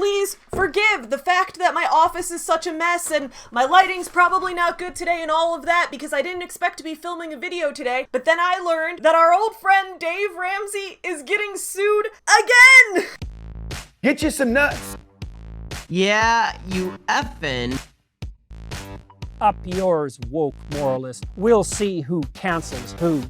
please forgive the fact that my office is such a mess and my lighting's probably not good today and all of that because I didn't expect to be filming a video today. But then I learned that our old friend Dave Ramsey is getting sued again! Get you some nuts. Yeah, you effing. Up yours, woke moralist. We'll see who cancels who.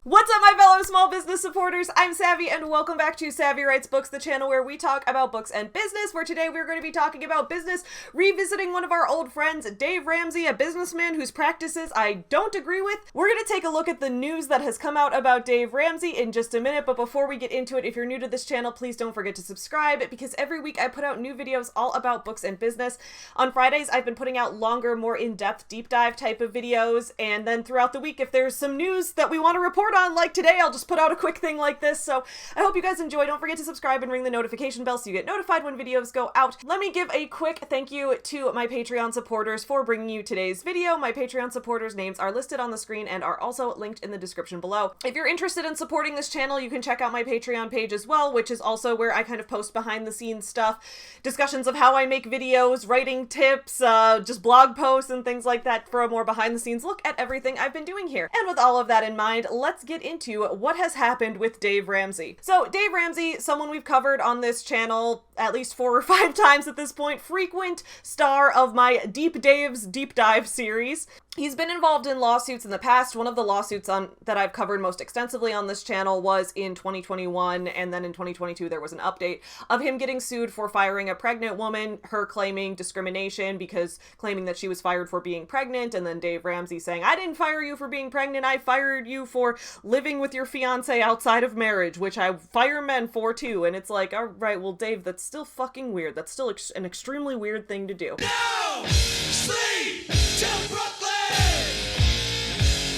What's up, my fellow small business supporters? I'm Savvy, and welcome back to Savvy Writes Books, the channel where we talk about books and business, where today we're going to be talking about business, revisiting one of our old friends, Dave Ramsey, a businessman whose practices I don't agree with. We're going to take a look at the news that has come out about Dave Ramsey in just a minute, but before we get into it, if you're new to this channel, please don't forget to subscribe, because every week I put out new videos all about books and business. On Fridays, I've been putting out longer, more in-depth, deep dive type of videos, and then throughout the week, if there's some news that we want to report on, like today, I'll just put out a quick thing like this. So I hope you guys enjoy. Don't forget to subscribe and ring the notification bell so you get notified when videos go out. Let me give a quick thank you to my Patreon supporters for bringing you today's video. My Patreon supporters' names are listed on the screen and are also linked in the description below. If you're interested in supporting this channel, you can check out my Patreon page as well, which is also where I kind of post behind the scenes stuff, discussions of how I make videos, writing tips, just blog posts and things like that for a more behind the scenes look at everything I've been doing here. And with all of that in mind, let's get into what has happened with Dave Ramsey. So Dave Ramsey, someone we've covered on this channel at least 4 or 5 times at this point, frequent star of my Deep Dave's Deep Dive series. He's been involved in lawsuits in the past. One of the lawsuits that I've covered most extensively on this channel was in 2021, and then in 2022 there was an update of him getting sued for firing a pregnant woman, her claiming discrimination because claiming that she was fired for being pregnant, and then Dave Ramsey saying, I didn't fire you for being pregnant, I fired you for living with your fiance outside of marriage, which I fire men for too. And it's like, all right, well, Dave, that's still fucking weird. That's still an extremely weird thing to do. No sleep till Brooklyn!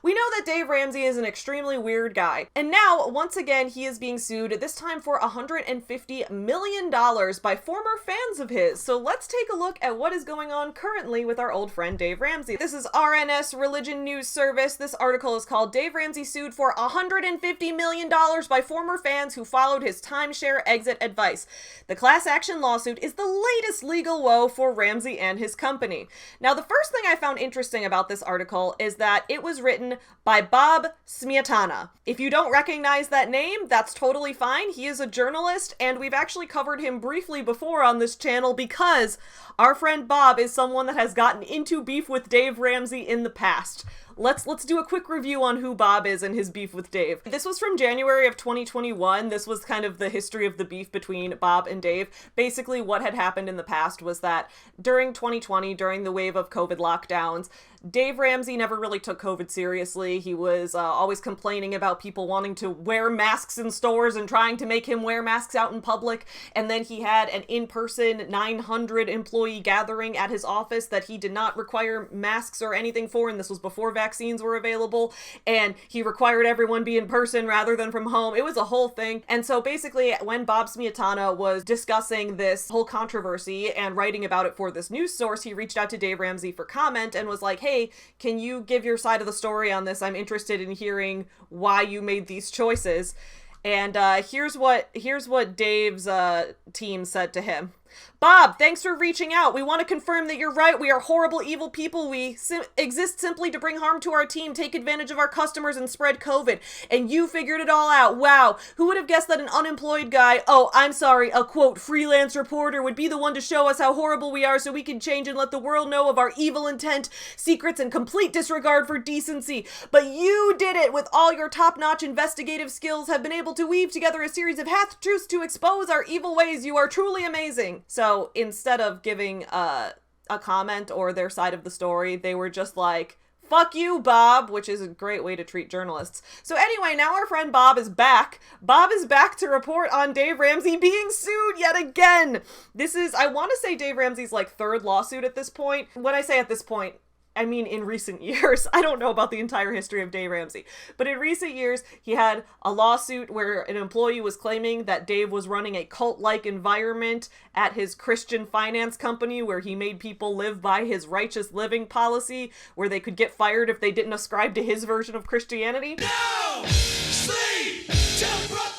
We know that Dave Ramsey is an extremely weird guy, and now, once again, he is being sued, this time for $150 million by former fans of his. So let's take a look at what is going on currently with our old friend Dave Ramsey. This is RNS Religion News Service. This article is called Dave Ramsey Sued for $150 million by former fans who followed his timeshare exit advice. The class action lawsuit is the latest legal woe for Ramsey and his company. Now, the first thing I found interesting about this article is that it was written by Bob Smiatana. If you don't recognize that name, that's totally fine. He is a journalist, and we've actually covered him briefly before on this channel because our friend Bob is someone that has gotten into beef with Dave Ramsey in the past. Let's do a quick review on who Bob is and his beef with Dave. This was from January of 2021. This was kind of the history of the beef between Bob and Dave. Basically, what had happened in the past was that during 2020, during the wave of COVID lockdowns, Dave Ramsey never really took COVID seriously. He was always complaining about people wanting to wear masks in stores and trying to make him wear masks out in public. And then he had an in-person 900 employee gathering at his office that he did not require masks or anything for, and this was before vaccines were available, and he required everyone be in person rather than from home. It was a whole thing. And so basically, when Bob Smiatana was discussing this whole controversy and writing about it for this news source, he reached out to Dave Ramsey for comment and was like, hey, can you give your side of the story on this? I'm interested in hearing why you made these choices. And here's what Dave's team said to him. Bob, thanks for reaching out. We want to confirm that you're right. We are horrible, evil people. We exist simply to bring harm to our team, take advantage of our customers, and spread COVID. And you figured it all out. Wow. Who would have guessed that an unemployed guy, a quote, freelance reporter would be the one to show us how horrible we are so we can change and let the world know of our evil intent, secrets, and complete disregard for decency. But you did it with all your top-notch investigative skills, have been able to weave together a series of half-truths to expose our evil ways. You are truly amazing. So instead of giving a comment or their side of the story, they were just like, fuck you, Bob, which is a great way to treat journalists. So anyway, now our friend Bob is back. Bob is back to report on Dave Ramsey being sued yet again. This is, I want to say Dave Ramsey's like 3rd lawsuit at this point. When I say at this point, I mean, in recent years. I don't know about the entire history of Dave Ramsey, but in recent years, he had a lawsuit where an employee was claiming that Dave was running a cult-like environment at his Christian finance company where he made people live by his righteous living policy, where they could get fired if they didn't ascribe to his version of Christianity. No sleep till Brooklyn!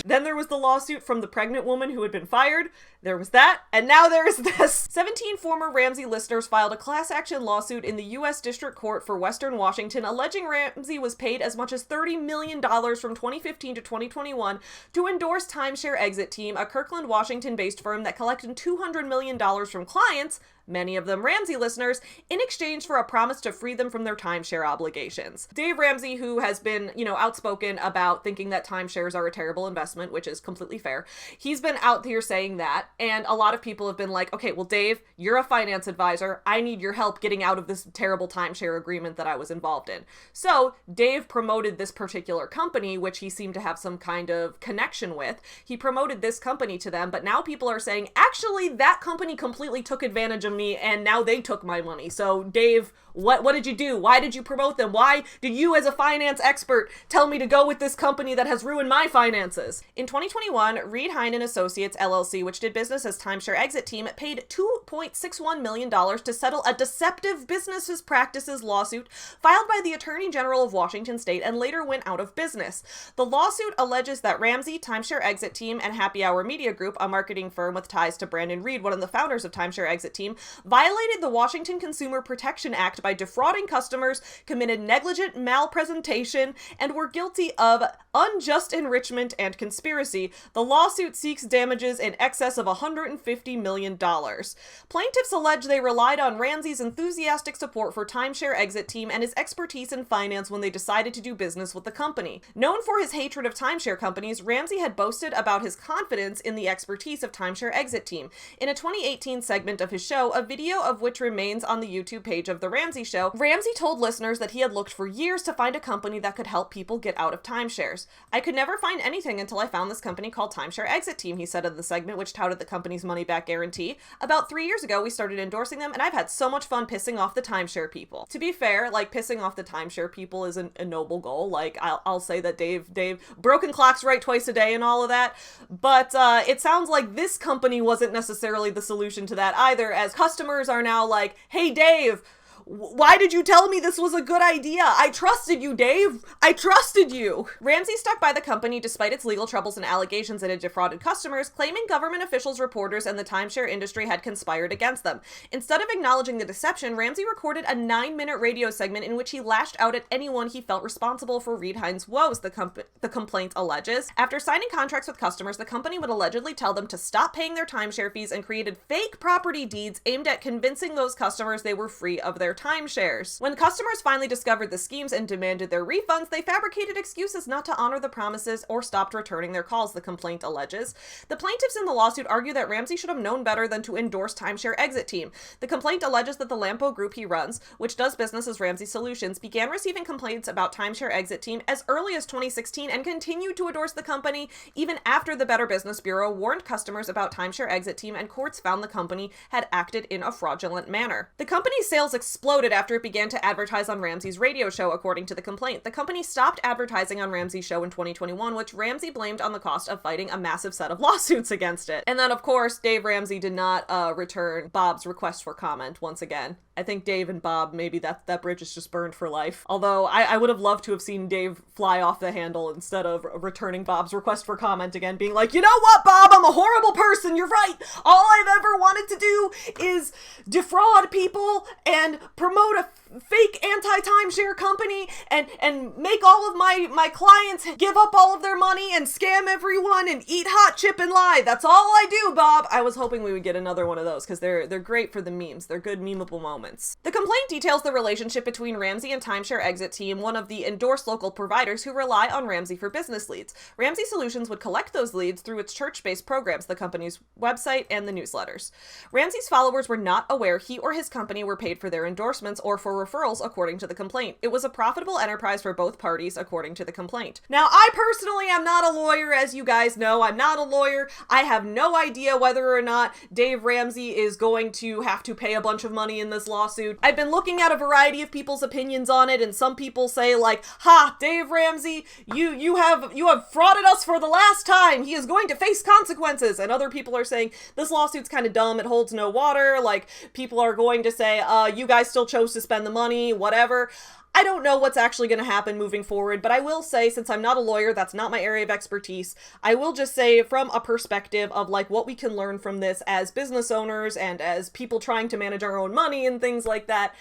Then there was the lawsuit from the pregnant woman who had been fired. There was that, and now there is this. 17 former Ramsey listeners filed a class action lawsuit in the U.S. District Court for Western Washington alleging Ramsey was paid as much as $30 million from 2015 to 2021 to endorse Timeshare Exit Team, a Kirkland, Washington-based firm that collected $200 million from clients, many of them Ramsey listeners, in exchange for a promise to free them from their timeshare obligations. Dave Ramsey, who has been, outspoken about thinking that timeshares are a terrible investment, which is completely fair, he's been out here saying that, and a lot of people have been like, okay, well, Dave, you're a finance advisor. I need your help getting out of this terrible timeshare agreement that I was involved in. So Dave promoted this particular company, which he seemed to have some kind of connection with. He promoted this company to them, but now people are saying, actually, that company completely took advantage of me, and now they took my money. So Dave, what did you do? Why did you promote them? Why did you, as a finance expert, tell me to go with this company that has ruined my finances? In 2021, Reed Hine and Associates LLC, which did business as Timeshare Exit Team, paid $2.61 million to settle a deceptive business practices lawsuit filed by the Attorney General of Washington State and later went out of business. The lawsuit alleges that Ramsey, Timeshare Exit Team, and Happy Hour Media Group, a marketing firm with ties to Brandon Reed, one of the founders of Timeshare Exit Team, violated the Washington Consumer Protection Act by defrauding customers, committed negligent malpresentation, and were guilty of unjust enrichment and conspiracy. The lawsuit seeks damages in excess of $150 million. Plaintiffs allege they relied on Ramsey's enthusiastic support for Timeshare Exit Team and his expertise in finance when they decided to do business with the company. Known for his hatred of timeshare companies, Ramsey had boasted about his confidence in the expertise of Timeshare Exit Team. In a 2018 segment of his show, a video of which remains on the YouTube page of The Ramsey Show, Ramsey told listeners that he had looked for years to find a company that could help people get out of timeshares. I could never find anything until I found this company called Timeshare Exit Team, he said in the segment, which touted the company's money-back guarantee. About 3 years ago, we started endorsing them, and I've had so much fun pissing off the timeshare people. To be fair, pissing off the timeshare people is a noble goal. I'll say that Dave, broken clocks right twice a day and all of that, but it sounds like this company wasn't necessarily the solution to that either, as customers are now like, hey Dave, why did you tell me this was a good idea? I trusted you, Dave. I trusted you. Ramsey stuck by the company despite its legal troubles and allegations that it defrauded customers, claiming government officials, reporters, and the timeshare industry had conspired against them. Instead of acknowledging the deception, Ramsey recorded a 9-minute radio segment in which he lashed out at anyone he felt responsible for Reed Hine's woes, the complaint alleges. After signing contracts with customers, the company would allegedly tell them to stop paying their timeshare fees and created fake property deeds aimed at convincing those customers they were free of their timeshares. When customers finally discovered the schemes and demanded their refunds, they fabricated excuses not to honor the promises or stopped returning their calls, the complaint alleges. The plaintiffs in the lawsuit argue that Ramsey should have known better than to endorse Timeshare Exit Team. The complaint alleges that the Lampo group he runs, which does business as Ramsey Solutions, began receiving complaints about Timeshare Exit Team as early as 2016 and continued to endorse the company even after the Better Business Bureau warned customers about Timeshare Exit Team and courts found the company had acted in a fraudulent manner. The company's sales exploded after it began to advertise on Ramsey's radio show, according to the complaint. The company stopped advertising on Ramsey's show in 2021, which Ramsey blamed on the cost of fighting a massive set of lawsuits against it. And then, of course, Dave Ramsey did not return Bob's request for comment once again. I think Dave and Bob, maybe that bridge is just burned for life. Although I would have loved to have seen Dave fly off the handle instead of returning Bob's request for comment again, being like, you know what, Bob, I'm a horrible person, you're right. All I've ever wanted to do is defraud people and promote a fake anti-timeshare company and make all of my clients give up all of their money and scam everyone and eat hot chip and lie. That's all I do, Bob. I was hoping we would get another one of those because they're great for the memes. They're good memeable moments. The complaint details the relationship between Ramsey and Timeshare Exit Team, one of the endorsed local providers who rely on Ramsey for business leads. Ramsey Solutions would collect those leads through its church-based programs, the company's website, and the newsletters. Ramsey's followers were not aware he or his company were paid for their endorsements or for referrals, according to the complaint. It was a profitable enterprise for both parties, according to the complaint. Now, I personally am not a lawyer, as you guys know. I'm not a lawyer. I have no idea whether or not Dave Ramsey is going to have to pay a bunch of money in this lawsuit. I've been looking at a variety of people's opinions on it, and some people say like, ha, Dave Ramsey, you have frauded us for the last time. He is going to face consequences. And other people are saying this lawsuit's kind of dumb. It holds no water. Like, people are going to say, you guys still still chose to spend the money, whatever. I don't know what's actually going to happen moving forward, but I will say, since I'm not a lawyer, that's not my area of expertise, I will just say from a perspective of like what we can learn from this as business owners and as people trying to manage our own money and things like that,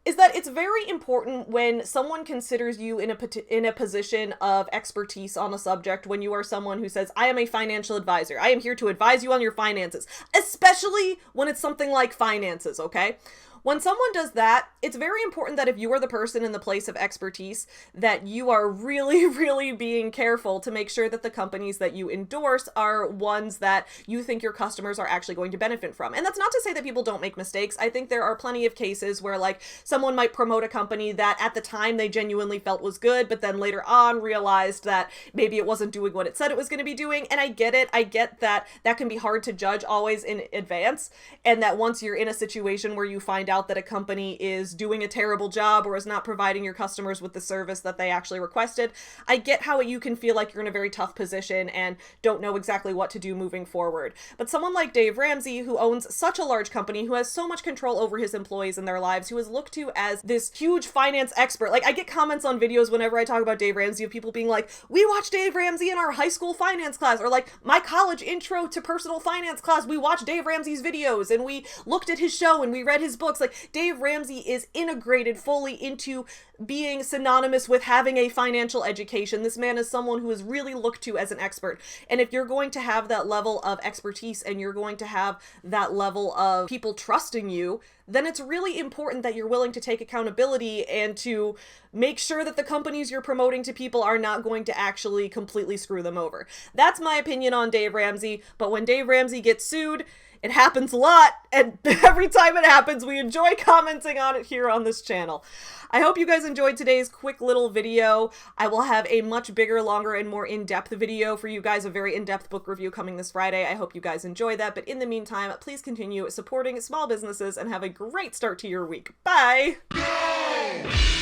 is that it's very important when someone considers you in a position of expertise on a subject, when you are someone who says, I am a financial advisor. I am here to advise you on your finances, especially when it's something like finances, okay? When someone does that, it's very important that if you are the person in the place of expertise, that you are really, really being careful to make sure that the companies that you endorse are ones that you think your customers are actually going to benefit from. And that's not to say that people don't make mistakes. I think there are plenty of cases where like someone might promote a company that at the time they genuinely felt was good, but then later on realized that maybe it wasn't doing what it said it was going to be doing. And I get it. I get that that can be hard to judge always in advance. And that once you're in a situation where you find out that a company is doing a terrible job or is not providing your customers with the service that they actually requested, I get how you can feel like you're in a very tough position and don't know exactly what to do moving forward. But someone like Dave Ramsey, who owns such a large company, who has so much control over his employees and their lives, who is looked to as this huge finance expert. Like, I get comments on videos whenever I talk about Dave Ramsey of people being like, we watched Dave Ramsey in our high school finance class, or like my college intro to personal finance class, we watched Dave Ramsey's videos and we looked at his show and we read his books. Like, Dave Ramsey is integrated fully into being synonymous with having a financial education. This man is someone who is really looked to as an expert. And if you're going to have that level of expertise and you're going to have that level of people trusting you, then it's really important that you're willing to take accountability and to make sure that the companies you're promoting to people are not going to actually completely screw them over. That's my opinion on Dave Ramsey, but when Dave Ramsey gets sued, it happens a lot, and every time it happens, we enjoy commenting on it here on this channel. I hope you guys enjoyed today's quick little video. I will have a much bigger, longer, and more in-depth video for you guys, a very in-depth book review coming this Friday. I hope you guys enjoy that, but in the meantime, please continue supporting small businesses and have a great start to your week. Bye! Go!